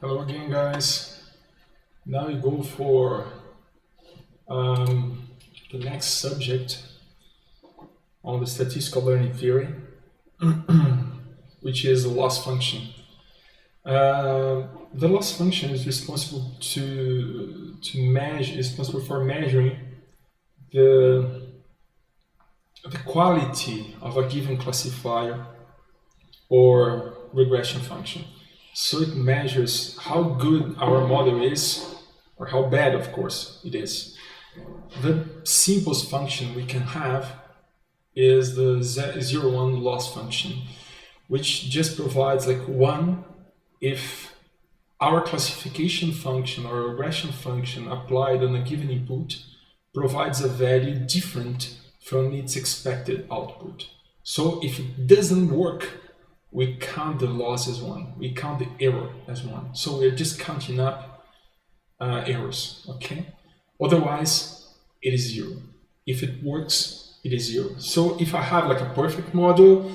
Hello again, guys. Now we go for the next subject on the statistical learning theory, which is the loss function. The loss function is responsible for measuring the quality of a given classifier or regression function. So it measures how good our model is, or how bad, of course, it is. The simplest function we can have is the 0,1 loss function, which just provides like 1 if our classification function or regression function applied on a given input provides a value different from its expected output. So if it doesn't work, we count the loss as 1. We count the error as 1. So we're just counting up errors, okay? Otherwise, it is 0. If it works, it is 0. So if I have like a perfect model,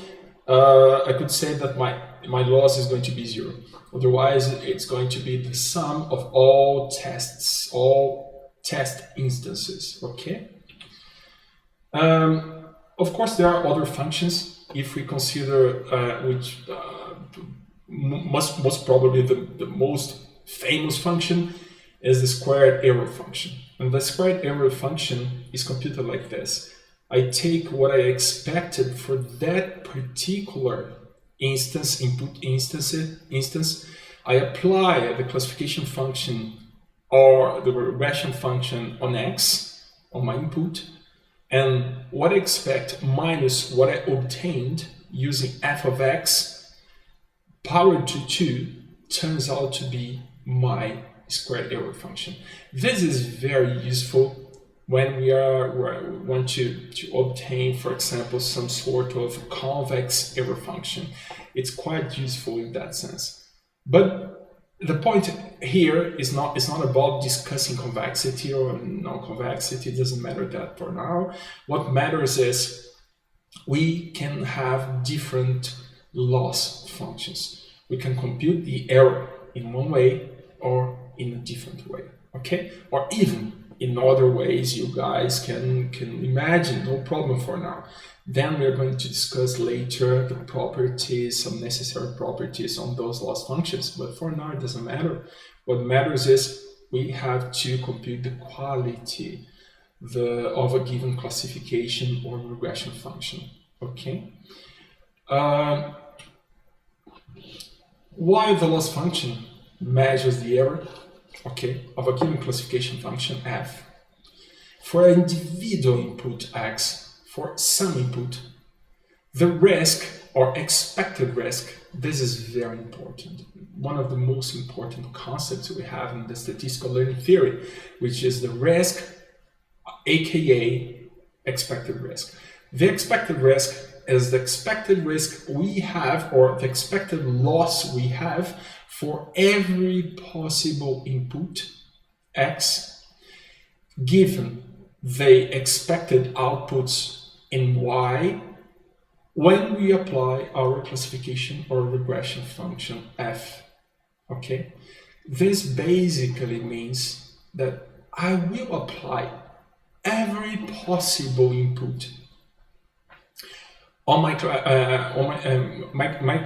I could say that my loss is going to be 0. Otherwise, it's going to be the sum of all tests, all test instances, okay? Of course, there are other functions. If we consider which most probably the most famous function is the squared error function. And the squared error function is computed like this. I take what I expected for that particular input instance. I apply the classification function or the regression function on x, on my input, and what I expect minus what I obtained using f of x powered to 2 turns out to be my squared error function. This is very useful when we want to obtain, for example, some sort of convex error function. It's quite useful in that sense. But the point here is not about discussing convexity or non-convexity. It doesn't matter that for now. What matters is we can have different loss functions. We can compute the error in one way or in a different way, okay? Or even in other ways you guys can imagine, no problem for now. Then we're going to discuss later the properties, some necessary properties on those loss functions. But for now, it doesn't matter. What matters is we have to compute the quality of a given classification or regression function. Okay. While the loss function measures the error, okay, of a given classification function f for an individual input x, for some input, the risk or expected risk, this is very important. One of the most important concepts we have in the statistical learning theory, which is the risk, aka expected risk. The expected risk is the expected risk we have, or the expected loss we have for every possible input x, given the expected outputs in y when we apply our classification or regression function f. Okay, this basically means that I will apply every possible input on my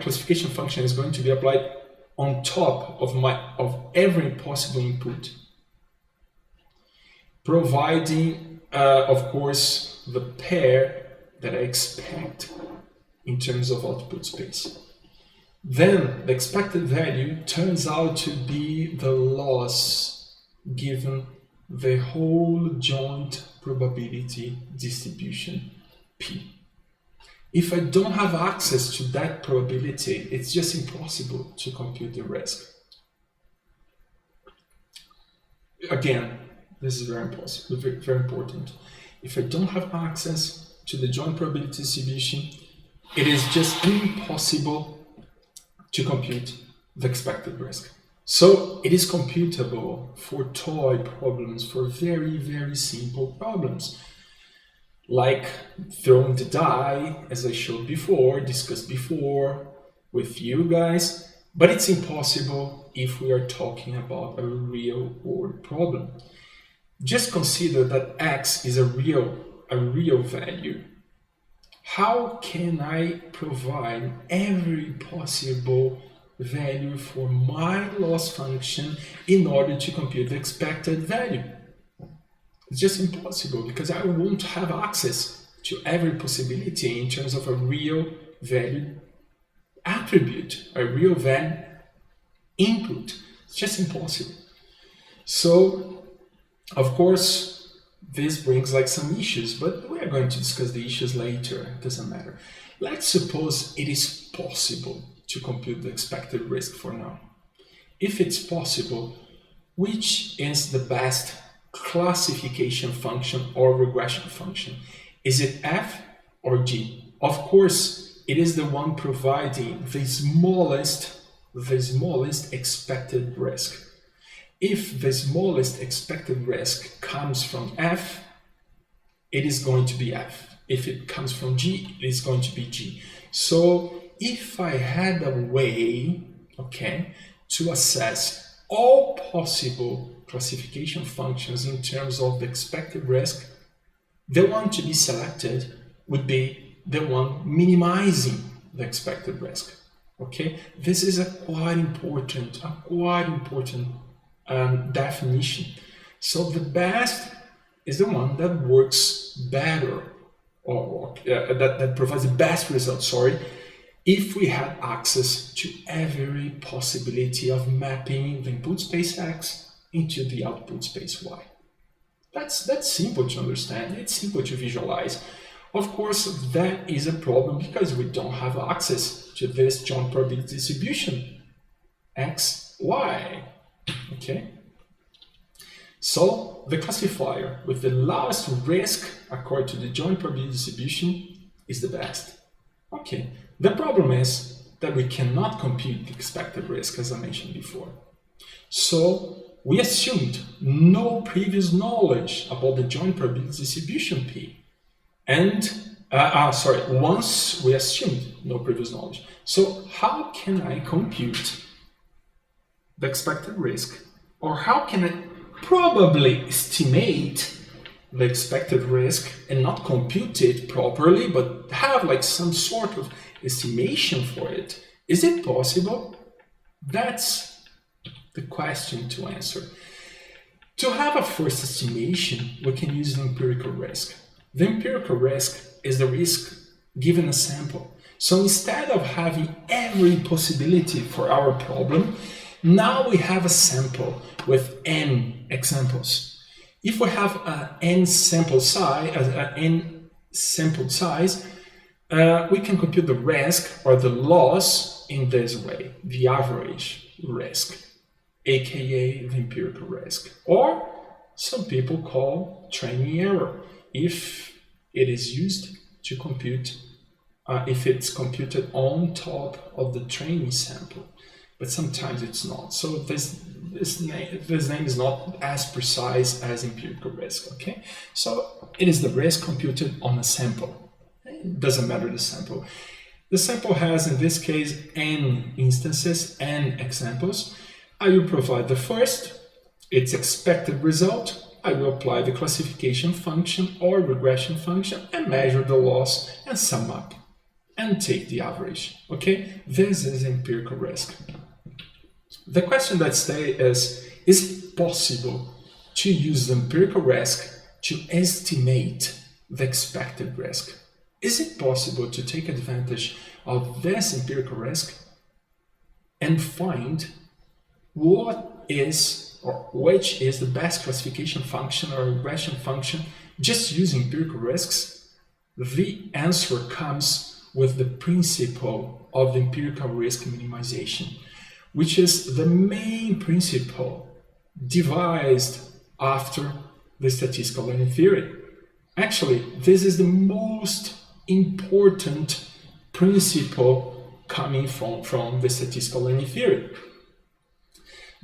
classification function is going to be applied on top of every possible input, providing, of course, the pair that I expect in terms of output space. Then the expected value turns out to be the loss given the whole joint probability distribution P. If I don't have access to that probability, it's just impossible to compute the risk. Again, this is very important. If I don't have access to the joint probability distribution, it is just impossible to compute the expected risk. So it is computable for toy problems, for very, very simple problems, like throwing the die, as I showed before, discussed before with you guys. but it's impossible if we are talking about a real world problem. Just consider that x is a real value. How can I provide every possible value for my loss function in order to compute the expected value? It's just impossible because I won't have access to every possibility in terms of a real value attribute, a real value input. It's just impossible. So, of course, this brings like some issues, but we are going to discuss the issues later. It doesn't matter. Let's suppose it is possible to compute the expected risk for now. If it's possible, which is the best classification function or regression function? Is it f or g? Of course, it is the one providing the smallest expected risk. If the smallest expected risk comes from f, it is going to be f. If it comes from g, it is going to be g. So if I had a way, okay, to assess all possible classification functions in terms of the expected risk, the one to be selected would be the one minimizing the expected risk. Okay, this is a quite important definition. So the best is the one that works better, or that provides the best result. If we had access to every possibility of mapping the input space X into the output space Y. That's simple to understand. It's simple to visualize. Of course, that is a problem because we don't have access to this joint probability distribution X, Y. Okay. So the classifier with the lowest risk according to the joint probability distribution is the best. Okay. The problem is that we cannot compute the expected risk, as I mentioned before. So we assumed no previous knowledge about the joint probability distribution P. Once we assumed no previous knowledge. So how can I compute the expected risk? Or how can I probably estimate the expected risk and not compute it properly, but have like some sort of estimation for it? Is it possible? That's the question to answer. To have a first estimation, we can use the empirical risk. The empirical risk is the risk given a sample. So instead of having every possibility for our problem, now we have a sample with n examples. If we have an n sample size, we can compute the risk or the loss in this way, the average risk, aka the empirical risk, or some people call training error if it is used to compute, if it's computed on top of the training sample, but sometimes it's not. So this name is not as precise as empirical risk. Okay, so it is the risk computed on a sample. It doesn't matter the sample. The sample has, in this case, n instances, n examples. I will provide the first, its expected result. I will apply the classification function or regression function and measure the loss and sum up and take the average. Okay, this is empirical risk. The question that stays is it possible to use the empirical risk to estimate the expected risk? Is it possible to take advantage of this empirical risk and find what is or which is the best classification function or regression function just using empirical risks? The answer comes with the principle of the empirical risk minimization, which is the main principle devised after the statistical learning theory. Actually, this is the most important principle coming from the statistical learning theory.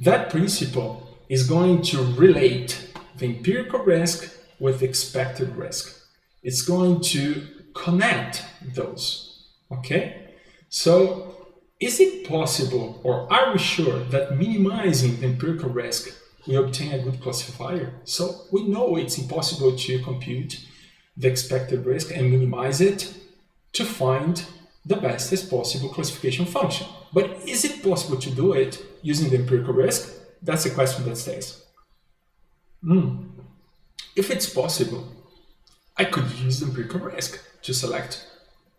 That principle is going to relate the empirical risk with the expected risk. It's going to connect those. Okay? So is it possible, or are we sure that minimizing the empirical risk we obtain a good classifier? So we know it's impossible to compute the expected risk and minimize it to find the bestest possible classification function. But is it possible to do it using the empirical risk? That's a question that stays. If it's possible, I could use the empirical risk to select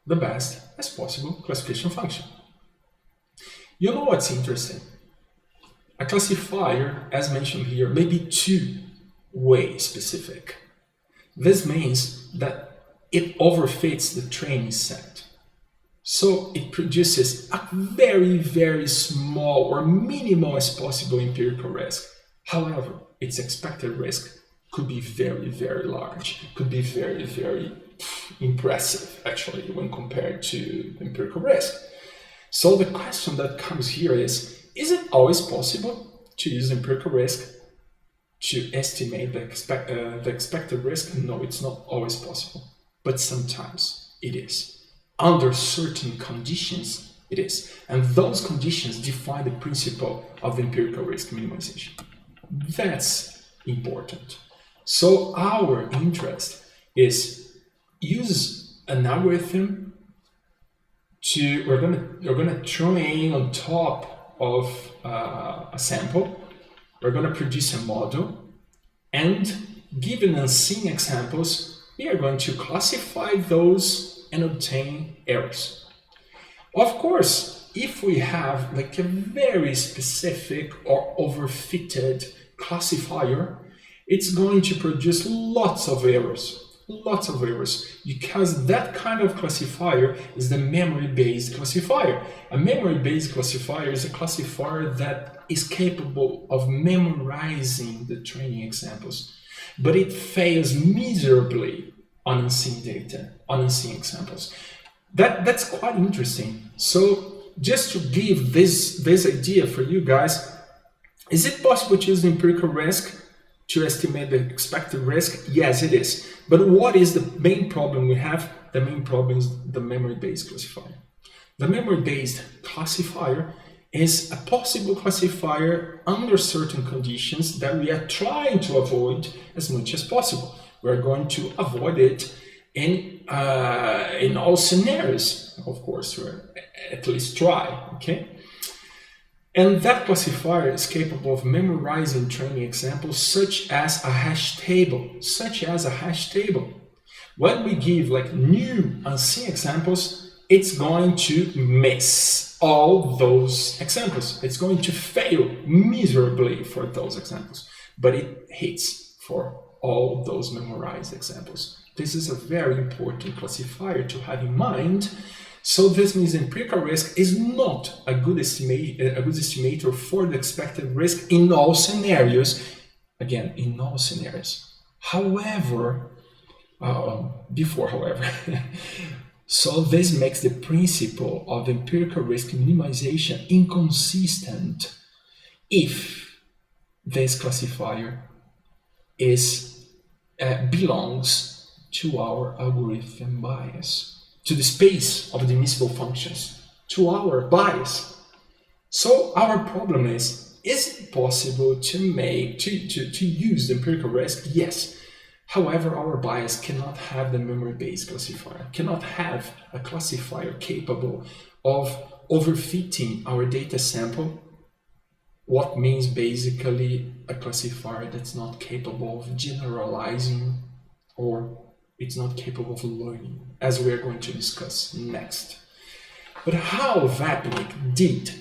the best as possible classification function. You know what's interesting? A classifier, as mentioned here, may be two-way specific. This means that it overfits the training set. So it produces a very, very small or minimal as possible empirical risk. However, its expected risk could be very, very large, could be very, very impressive, actually, when compared to empirical risk. So the question that comes here is it always possible to use empirical risk to estimate the expected risk? No, it's not always possible, but sometimes it is. Under certain conditions, it is. And those conditions define the principle of empirical risk minimization. That's important. So our interest is use an algorithm to, we're gonna train on top of a sample. We're gonna produce a model, and given unseen examples, we are going to classify those and obtain errors. Of course, if we have like a very specific or overfitted classifier, it's going to produce lots of errors, because that kind of classifier is the memory-based classifier. A memory-based classifier is a classifier that is capable of memorizing the training examples, but it fails miserably on unseen data, on unseen examples. That's quite interesting. So just to give this idea for you guys, is it possible to use the empirical risk to estimate the expected risk? Yes, it is. But what is the main problem we have? The main problem is the memory-based classifier. The memory-based classifier is a possible classifier under certain conditions that we are trying to avoid as much as possible. We're going to avoid it in all scenarios, of course, or at least try, okay? And that classifier is capable of memorizing training examples such as a hash table, When we give like new unseen examples, it's going to miss all those examples. It's going to fail miserably for those examples, but it hits for all those memorized examples. This is a very important classifier to have in mind. So this means empirical risk is not a good estimator for the expected risk in all scenarios. Again, in all scenarios. However, so this makes the principle of empirical risk minimization inconsistent if this classifier belongs to our algorithm bias, to the space of the admissible functions, to our bias. So our problem is it possible to use the empirical risk? Yes. However, our bias cannot have the memory-based classifier, cannot have a classifier capable of overfitting our data sample. What means basically a classifier that's not capable of generalizing, or it's not capable of learning, as we are going to discuss next. But how Vapnik did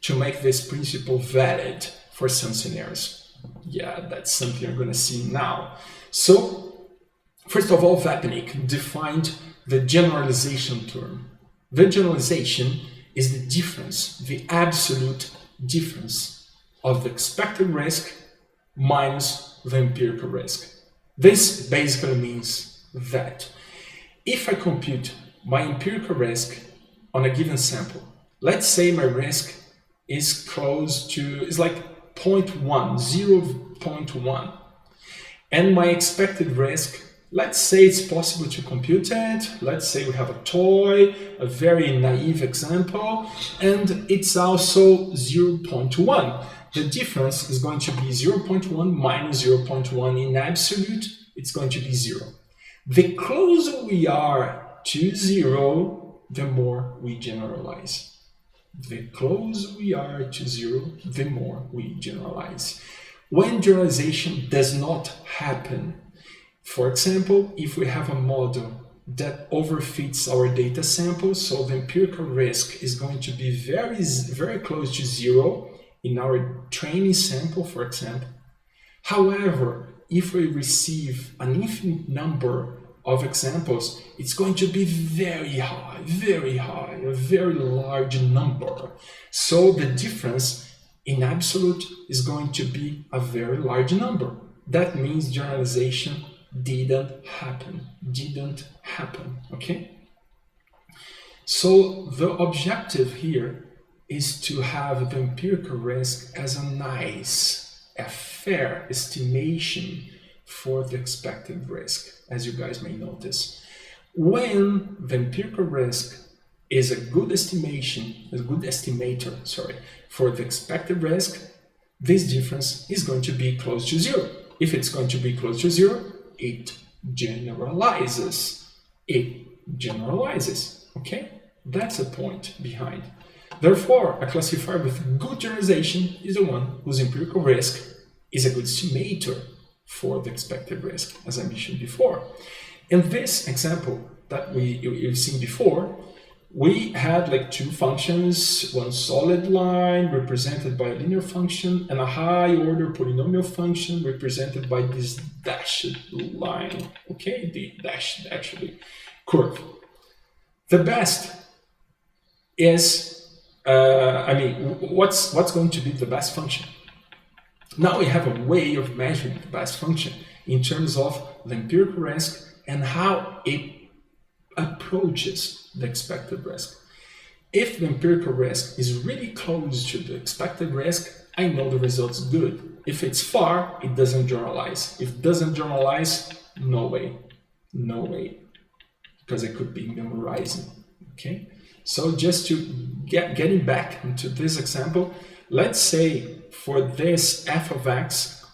to make this principle valid for some scenarios? Yeah, that's something we're going to see now. So, first of all, Vapnik defined the generalization term. The generalization is the difference, the absolute difference of the expected risk minus the empirical risk. This basically means that if I compute my empirical risk on a given sample, let's say my risk is like 0.1, 0.1, and my expected risk Let's say it's possible to compute it. Let's say we have a toy, a very naive example, and it's also 0.1. The difference is going to be 0.1 minus 0.1 in absolute. It's going to be 0. The closer we are to 0, the more we generalize. The closer we are to 0, the more we generalize. When generalization does not happen, for example, if we have a model that overfits our data sample, so the empirical risk is going to be very close to 0 in our training sample, for example. However, if we receive an infinite number of examples, it's going to be very high, a very large number. So the difference in absolute is going to be a very large number. That means generalization didn't happen, okay? So the objective here is to have the empirical risk as a fair estimation for the expected risk, as you guys may notice. When the empirical risk is a good estimator, for the expected risk, this difference is going to be close to 0. If it's going to be close to 0, it generalizes. Okay? That's the point behind. Therefore, a classifier with good generalization is the one whose empirical risk is a good estimator for the expected risk, as I mentioned before. In this example that you've seen before, we had like two functions, one solid line represented by a linear function and a high order polynomial function represented by this dashed line, okay, the dashed actually curve. The best is, what's going to be the best function? Now we have a way of measuring the best function in terms of the empirical risk and how it approaches the expected risk. If the empirical risk is really close to the expected risk, I know the result's good. If it's far, it doesn't generalize. If it doesn't generalize, no way, because I could be memorizing, okay? So just to getting back into this example, let's say for this f of x,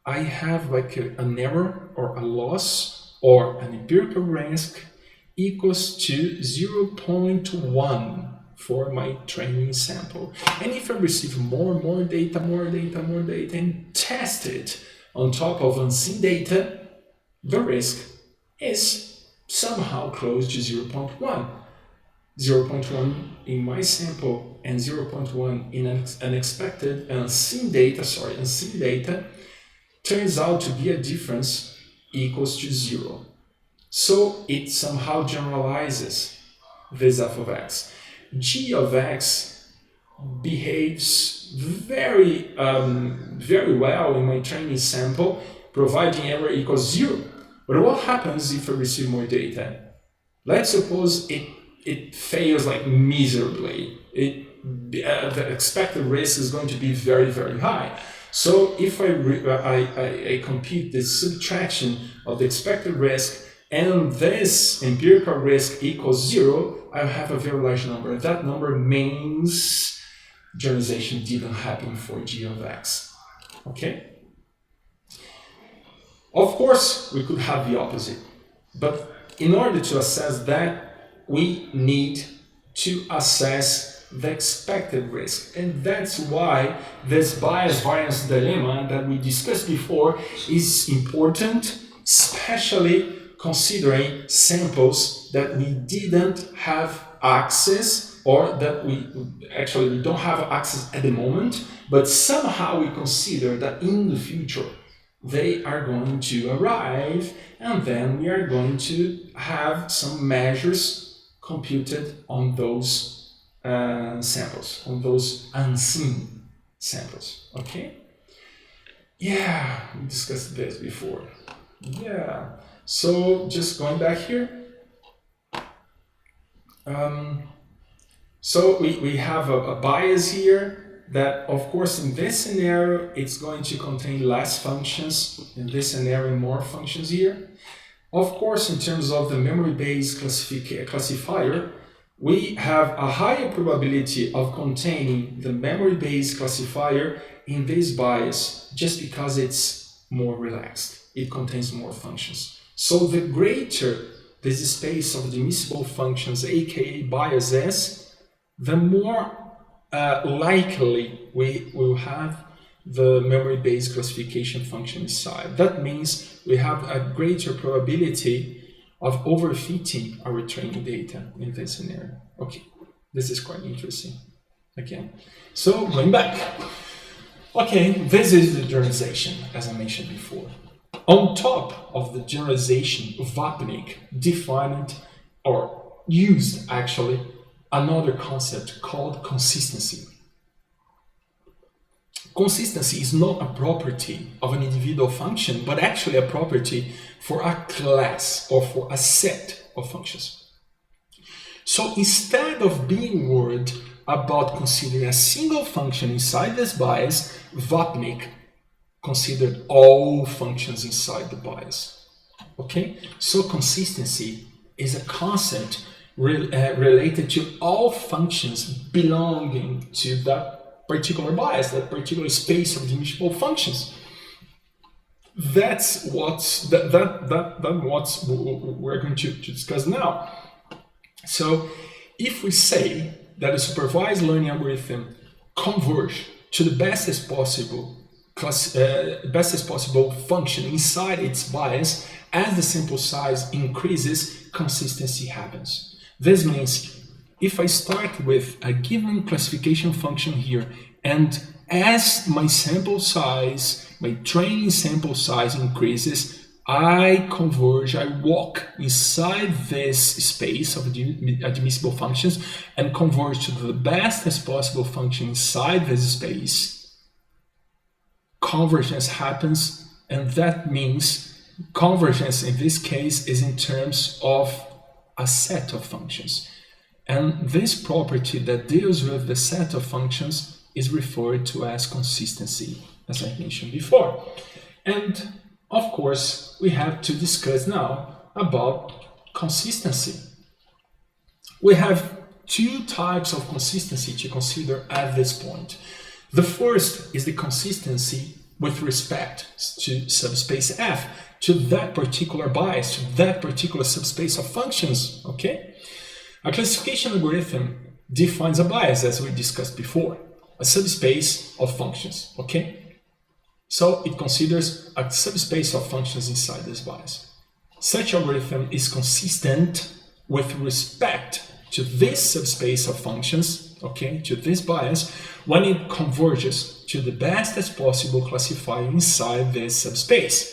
I have like an error or a loss or an empirical risk equals to 0.1 for my training sample. And if I receive more data, and test it on top of unseen data, the risk is somehow close to 0.1. 0.1 in my sample and 0.1 in unexpected unseen data turns out to be a difference equals to 0. So it somehow generalizes this f of x. G of x behaves very well in my training sample, providing error equals 0. But what happens if I receive more data? Let's suppose it fails like miserably. The expected risk is going to be very high. So if I compute this subtraction of the expected risk and this empirical risk equals 0, I have a very large number. That number means generalization didn't happen for g of x. Okay? Of course, we could have the opposite. But in order to assess that, we need to assess the expected risk. And that's why this bias-variance dilemma that we discussed before is important, especially considering samples that we didn't have access, or that we don't have access at the moment, but somehow we consider that in the future they are going to arrive, and then we are going to have some measures computed on those samples, on those unseen samples, okay? Yeah, we discussed this before. Yeah, so just going back here. So we have a bias here that, of course, in this scenario, it's going to contain less functions. In this scenario, more functions here. Of course, in terms of the memory-based classifier, we have a higher probability of containing the memory-based classifier in this bias just because it's more relaxed. It contains more functions. So the greater this space of admissible functions, aka bias is, the more likely we will have the memory-based classification function inside. That means we have a greater probability of overfitting our training data in this scenario. Okay, this is quite interesting. Again, so going back. Okay, this is the generalization, as I mentioned before. On top of the generalization, Vapnik defined or used actually another concept called consistency. Consistency is not a property of an individual function, but actually a property for a class or for a set of functions. So instead of being worried about considering a single function inside this bias, Vapnik considered all functions inside the bias. Okay, so consistency is a concept related to all functions belonging to that particular bias, that particular space of dimensional functions. That's what we're going to discuss now. So if we say that a supervised learning algorithm converge to the bestest possible function inside its bias, as the sample size increases, consistency happens. This means if I start with a given classification function here, and as my sample size, my training sample size increases, I converge, I walk inside this space of admissible functions and converge to the bestest possible function inside this space. Convergence happens, and that means convergence in this case is in terms of a set of functions. And this property that deals with the set of functions is referred to as consistency, as I mentioned before. And of course, we have to discuss now about consistency. We have two types of consistency to consider at this point. The first is the consistency with respect to subspace F, to that particular bias, to that particular subspace of functions, okay? A classification algorithm defines a bias, as we discussed before, a subspace of functions, okay? So it considers a subspace of functions inside this bias. Such algorithm is consistent with respect to this subspace of functions, okay, to this bias, when it converges to the bestest possible classifier inside this subspace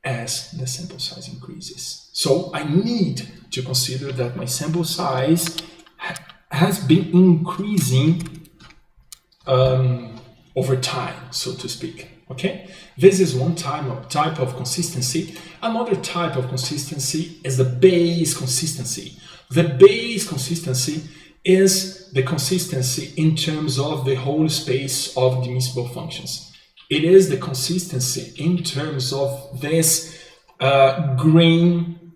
as the sample size increases. So I need to consider that my sample size has been increasing over time, so to speak. Okay, this is one type of consistency. Another type of consistency is the Bayes consistency. The Bayes consistency is the consistency in terms of the whole space of divisible functions. It is the consistency in terms of this green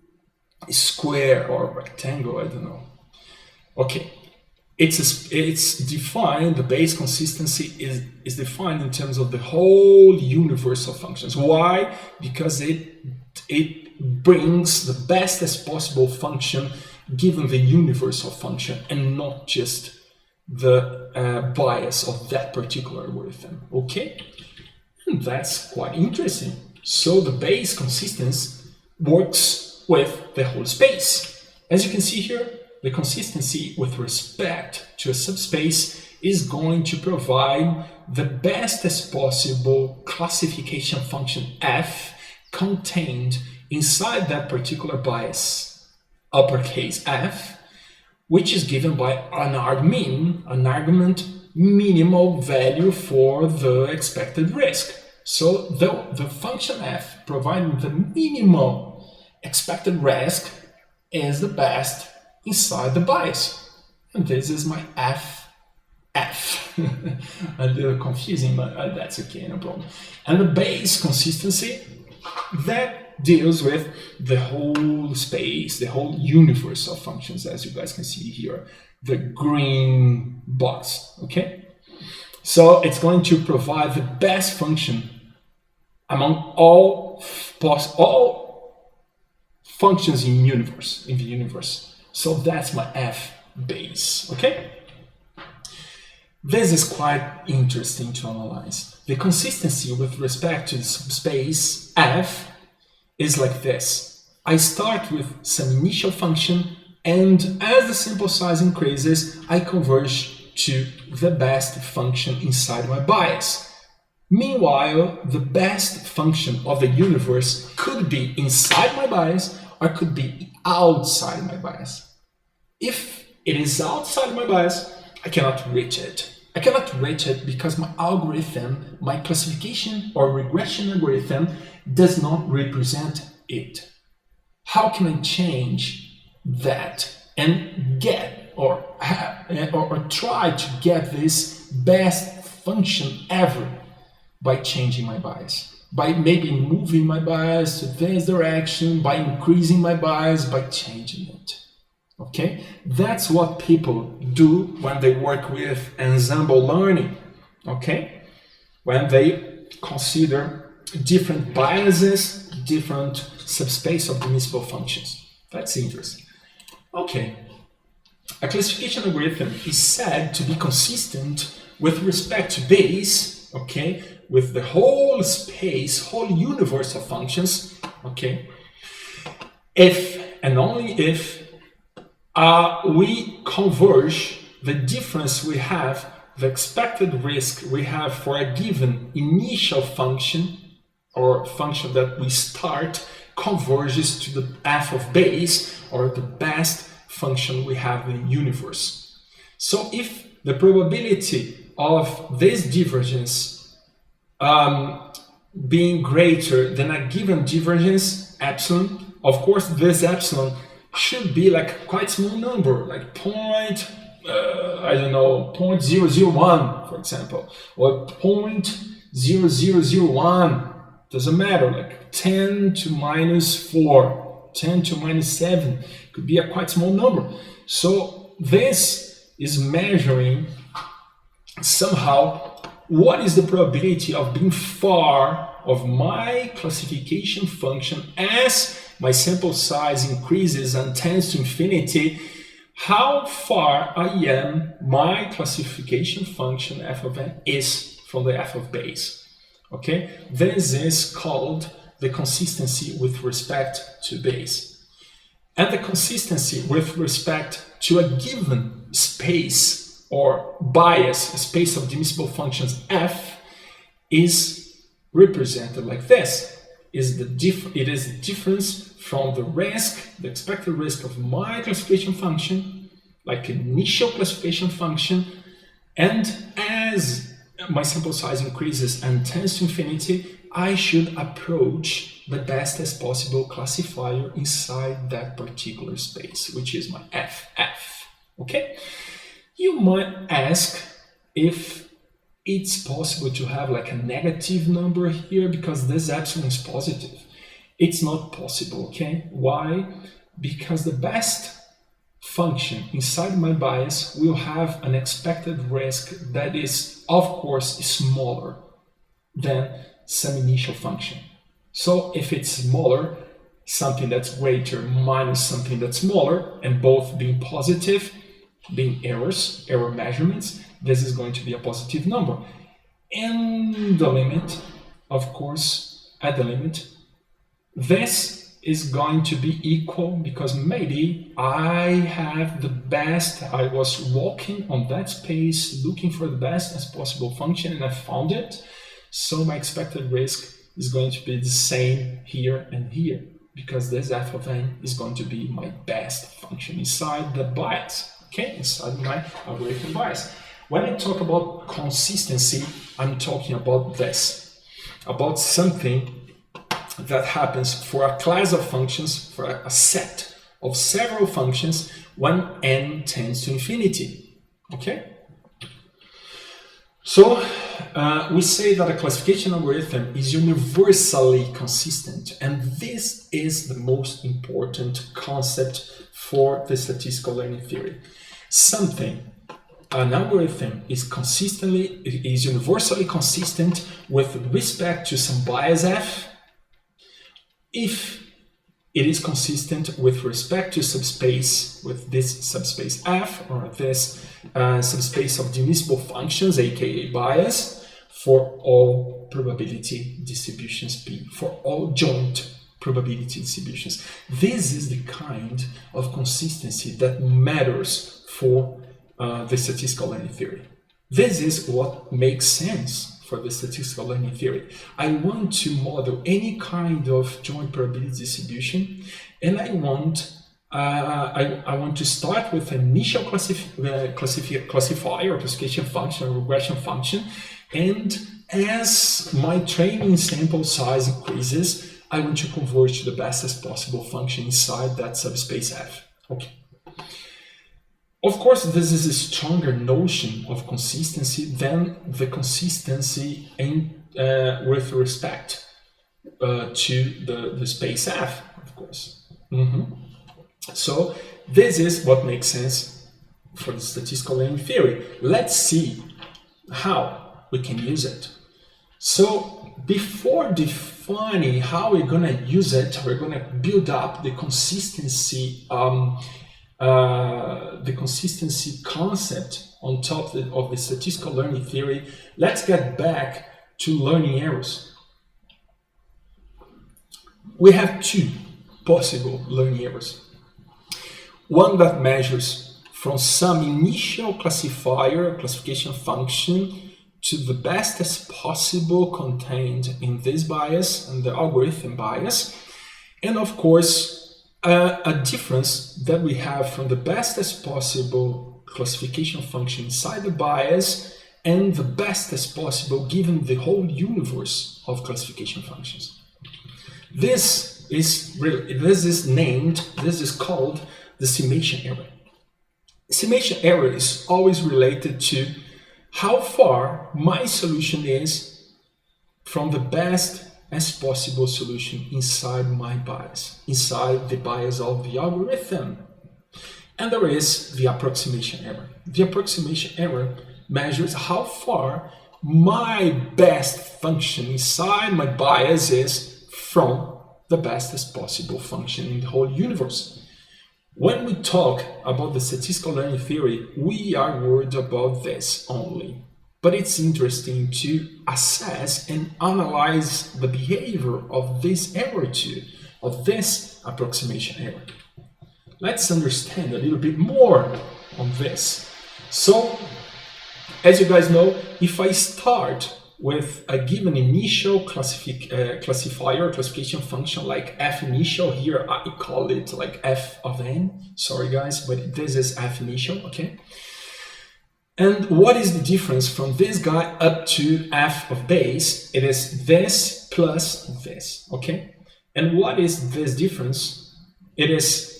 square or rectangle, I don't know. Okay. It's defined, the Bayes consistency is defined in terms of the whole universe of functions. Why? Because it brings the bestest possible function given the universe of function and not just the bias of that particular algorithm. Okay? And that's quite interesting. So the Bayes consistency works with the whole space. As you can see here, the consistency with respect to a subspace is going to provide the bestest possible classification function f contained inside that particular bias, uppercase f, which is given by an argmin, an argument minimal value for the expected risk. So the function f providing the minimal expected risk is the best inside the bias. And this is my f. A little confusing, but that's okay, no problem. And the Bayes consistency, that deals with the whole space, the whole universe of functions, as you guys can see here, the green box, okay? So it's going to provide the best function among all functions in the universe. So that's my F base, okay? This is quite interesting to analyze. The consistency with respect to the subspace F is like this. I start with some initial function, and as the sample size increases, I converge to the best function inside my bias. Meanwhile, the best function of the universe could be inside my bias or could be outside my bias. If it is outside my bias, I cannot reach it. I cannot reach it because my algorithm, my classification or regression algorithm, does not represent it. How can I change that and get or try to get this best function ever by changing my bias? By maybe moving my bias to this direction, by increasing my bias, by changing it. Okay, that's what people do when they work with ensemble learning. Okay, when they consider different biases, different subspace of admissible functions. That's interesting. Okay, a classification algorithm is said to be consistent with respect to base. Okay, with the whole space, whole universe of functions. Okay, if and only if we converge the difference we have, the expected risk we have for a given initial function or function that we start converges to the f of base or the best function we have in the universe. So if the probability of this divergence being greater than a given divergence, epsilon, of course this epsilon should be like quite small number, like 0.001, for example, or 0.0001, doesn't matter, like 10 to minus 4, 10 to minus 7, could be a quite small number. So this is measuring somehow what is the probability of being far of my classification function as my sample size increases and tends to infinity, how far I am my classification function f of n is from the f of base. Okay, this is called the consistency with respect to base. And the consistency with respect to a given space or bias, a space of admissible functions f, is represented like this. It is the difference from the risk, the expected risk of my classification function, like initial classification function, and as my sample size increases and tends to infinity, I should approach the best as possible classifier inside that particular space, which is my FF. Okay? You might ask if it's possible to have like a negative number here because this epsilon is positive. It's not possible, okay? Why? Because the best function inside my bias will have an expected risk that is, of course, smaller than some initial function. So if it's smaller, something that's greater minus something that's smaller, and both being positive, being error measurements, this is going to be a positive number. In the limit, of course, at the limit, this is going to be equal because maybe I have the best, I was walking on that space looking for the best as possible function and I found it. So my expected risk is going to be the same here and here because this f of n is going to be my best function inside the bias, okay, inside my algorithm bias. When I talk about consistency, I'm talking about this, about something that happens for a class of functions, for a set of several functions when n tends to infinity, okay? So we say that a classification algorithm is universally consistent, and this is the most important concept for the statistical learning theory. An algorithm is universally consistent with respect to some bias f if it is consistent with respect to subspace, with this subspace f, or this subspace of divisible functions, aka bias, for all probability distributions P, for all joint probability distributions. This is the kind of consistency that matters for the statistical learning theory. This is what makes sense for the statistical learning theory. I want to model any kind of joint probability distribution, and I want to start with an initial classifier, classification function, or regression function, and as my training sample size increases, I want to converge to the best possible function inside that subspace F. Okay. Of course, this is a stronger notion of consistency than the consistency with respect to the space F, of course. So this is what makes sense for the statistical learning theory. Let's see how we can use it. So before defining how we're going to use it, we're going to build up the consistency concept on top of the statistical learning theory. Let's get back to learning errors. We have two possible learning errors. One that measures from some initial classification function to the best as possible contained in this bias and the algorithm bias, and of course a difference that we have from the best as possible classification function inside the bias and the best as possible given the whole universe of classification functions. This is called the summation error. Summation error is always related to how far my solution is from the best as possible solution inside my bias, inside the bias of the algorithm. And there is the approximation error. The approximation error measures how far my best function inside my bias is from the best as possible function in the whole universe. When we talk about the statistical learning theory, we are worried about this only. But it's interesting to assess and analyze the behavior of this error too, of this approximation error. Let's understand a little bit more on this. So, as you guys know, if I start with a given initial classifier or classification function like f initial, here I call it like f of n, sorry guys, but this is f initial, okay? And what is the difference from this guy up to f of base? It is this plus this, okay? And what is this difference? It is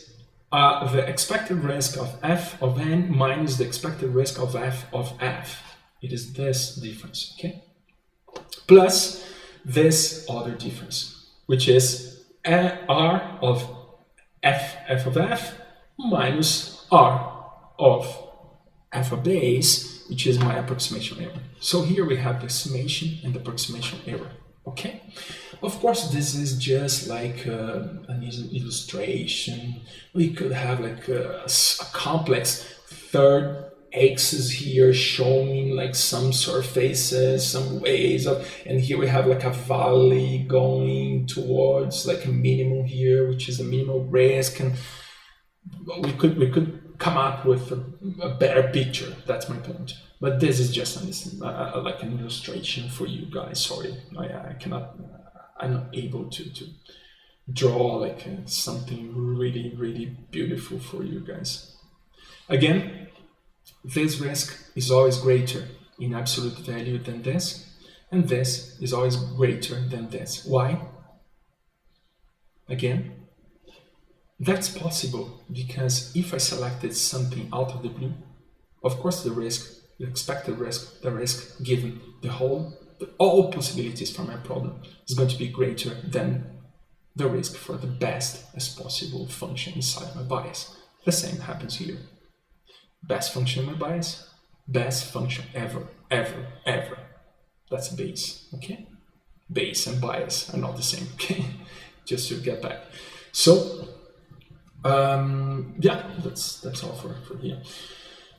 the expected risk of f of n minus the expected risk of f of f. It is this difference, okay? Plus this other difference, which is r of f of f minus r of f of base, which is my approximation error. So here we have the summation and the approximation error, okay? Of course, this is just like an illustration. We could have like a complex third axis here showing like some surfaces, some ways of, and here we have like a valley going towards like a minimum here, which is a minimal risk, and we could come up with a better picture. That's my point. But this is just like an illustration for you guys. Sorry, I'm not able to draw like something really, really beautiful for you guys. Again, this risk is always greater in absolute value than this, and this is always greater than this. Why? Again, that's possible because if I selected something out of the blue, of course the risk the expected risk, the risk given all possibilities for my problem is going to be greater than the risk for the best as possible function inside my bias. The same happens here. Best function in my bias, best function ever, ever, ever. That's base, okay? Base and bias are not the same, okay? Just to get back. So, yeah, that's all for here.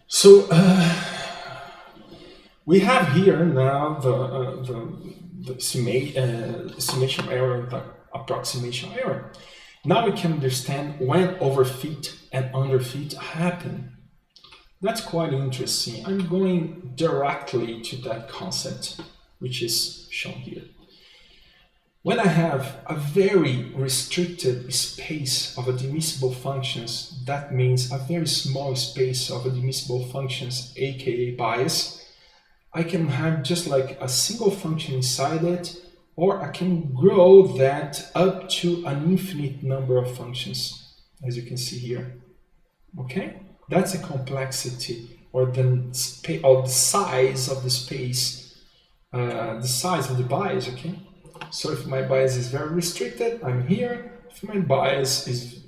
So, we have here now the summation error, the approximation error. Now we can understand when overfit and underfit happen. That's quite interesting. I'm going directly to that concept, which is shown here. When I have a very restricted space of admissible functions, that means a very small space of admissible functions, aka bias, I can have just like a single function inside it, or I can grow that up to an infinite number of functions, as you can see here. Okay? That's a complexity, or the size of the space, the size of the bias, okay? So if my bias is very restricted, I'm here. If my bias is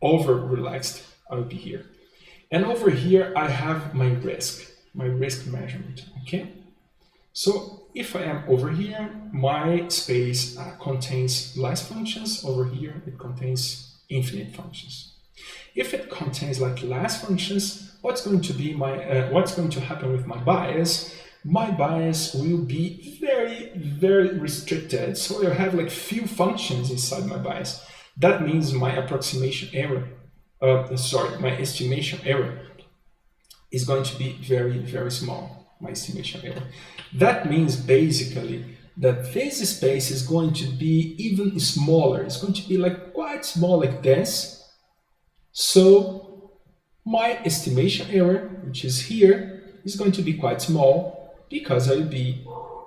over-relaxed, I'll be here. And over here, I have my risk measurement, okay? So if I am over here, my space contains less functions. Over here, it contains infinite functions. If it contains like less functions, what's going to happen with my bias? My bias will be very, very restricted. So I have like few functions inside my bias. That means my approximation error, my estimation error is going to be very, very small, my estimation error. That means basically that this space is going to be even smaller. It's going to be like quite small like this. So my estimation error, which is here, is going to be quite small because I'll be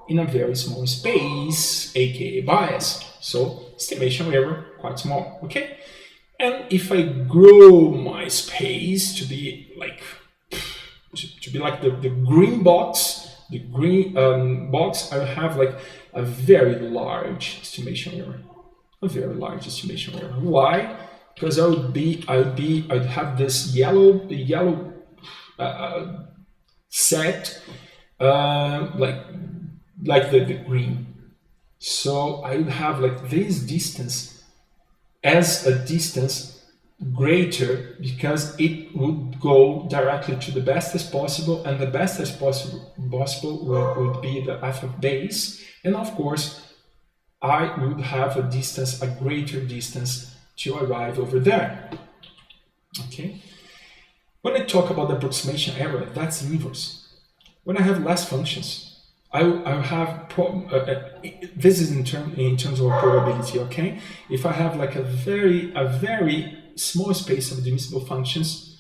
in a very small space, aka bias. So estimation error, quite small, okay? And if I grow my space to be like the green box, I have like a very large estimation error, Why? Because I'd have this yellow set like the green. So I would have like this distance as a distance greater because it would go directly to the best as possible, and the best as possible would be the f of base, and of course I would have a greater distance to arrive over there. Okay. When I talk about the approximation error, that's inverse. When I have less functions, I have this is in terms of probability. Okay. If I have like a very small space of admissible functions,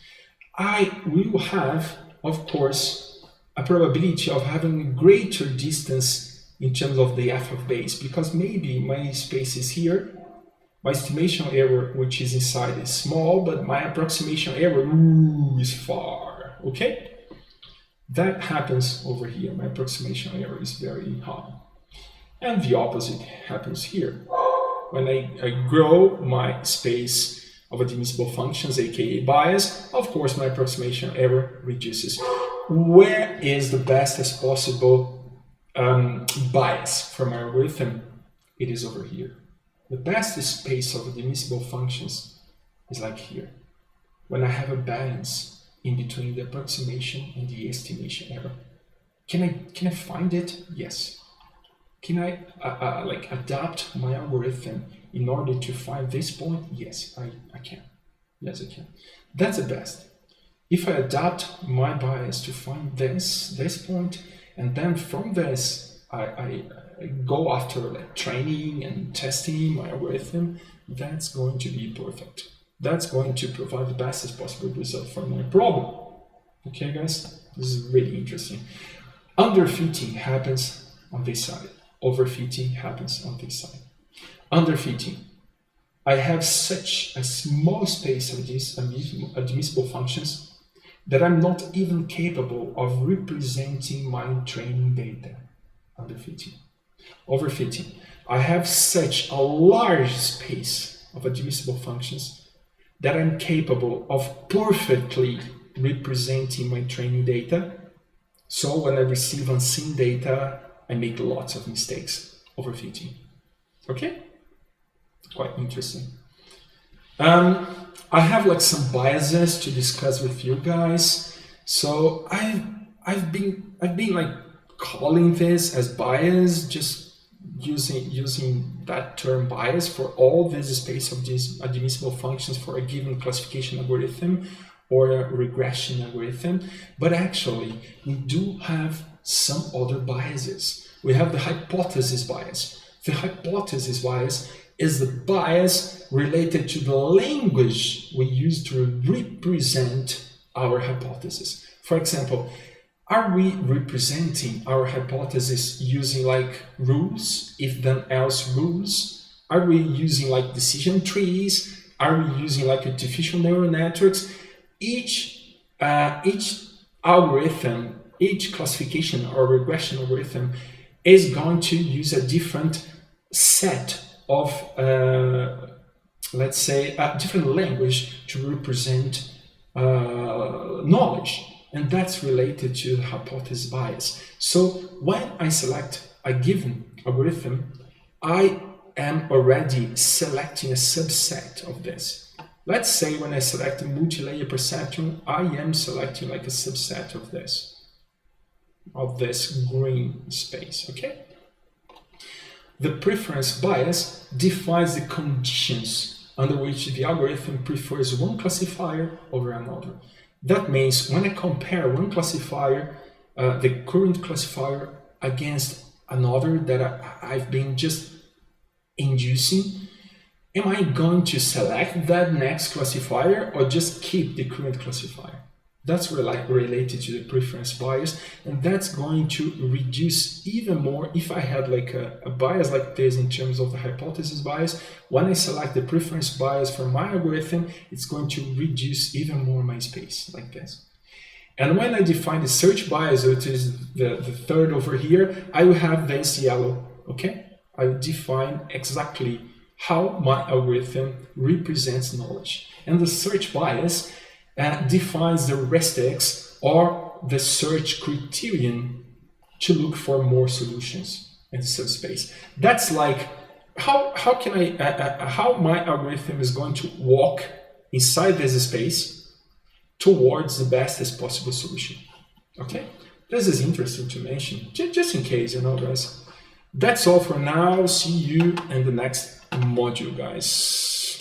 I will have, of course, a probability of having a greater distance in terms of the f of base, because maybe my space is here, my estimation error, which is inside, is small, but my approximation error is far, okay? That happens over here. My approximation error is very high. And the opposite happens here. When I grow my space of admissible functions, aka bias, of course my approximation error reduces. Where is the best as possible bias for my algorithm? It is over here. The best space of admissible functions is like here. When I have a balance in between the approximation and the estimation error. Can I find it? Yes. Can I adapt my algorithm in order to find this point? Yes, I can. Yes, I can. That's the best. If I adapt my bias to find this point, and then from this I go after like training and testing my algorithm, that's going to be perfect. That's going to provide the best as possible result for my problem. Okay, guys? This is really interesting. Underfitting happens on this side. Overfitting happens on this side. Underfitting. I have such a small space of these admissible functions that I'm not even capable of representing my training data. Underfitting. Overfitting. I have such a large space of admissible functions that I'm capable of perfectly representing my training data. So when I receive unseen data, I make lots of mistakes. Overfitting. Okay? Quite interesting. I have like some biases to discuss with you guys. So I've been like calling this as bias, just using that term bias for all this space of these admissible functions for a given classification algorithm or a regression algorithm. But actually, we do have some other biases. We have the hypothesis bias. The hypothesis bias is the bias related to the language we use to represent our hypothesis. For example, are we representing our hypothesis using like rules, if then else rules? Are we using like decision trees? Are we using like artificial neural networks? Each algorithm, each classification or regression algorithm is going to use a different set of, let's say, a different language to represent knowledge. And that's related to the hypothesis bias. So when I select a given algorithm, I am already selecting a subset of this. Let's say when I select a multi-layer perceptron, I am selecting like a subset of this green space, okay? The preference bias defines the conditions under which the algorithm prefers one classifier over another. That means when I compare one classifier, the current classifier, against another that I've been just inducing, am I going to select that next classifier or just keep the current classifier? That's related to the preference bias, and that's going to reduce even more if I had like a bias like this in terms of the hypothesis bias. When I select the preference bias for my algorithm, it's going to reduce even more my space like this. And when I define the search bias, which is the third over here, I will have this yellow, okay? I will define exactly how my algorithm represents knowledge. And the search bias defines the heuristics or the search criterion to look for more solutions in the subspace. That's like how my algorithm is going to walk inside this space towards the bestest possible solution. Okay, this is interesting to mention, just in case, guys. That's all for now. See you in the next module, guys.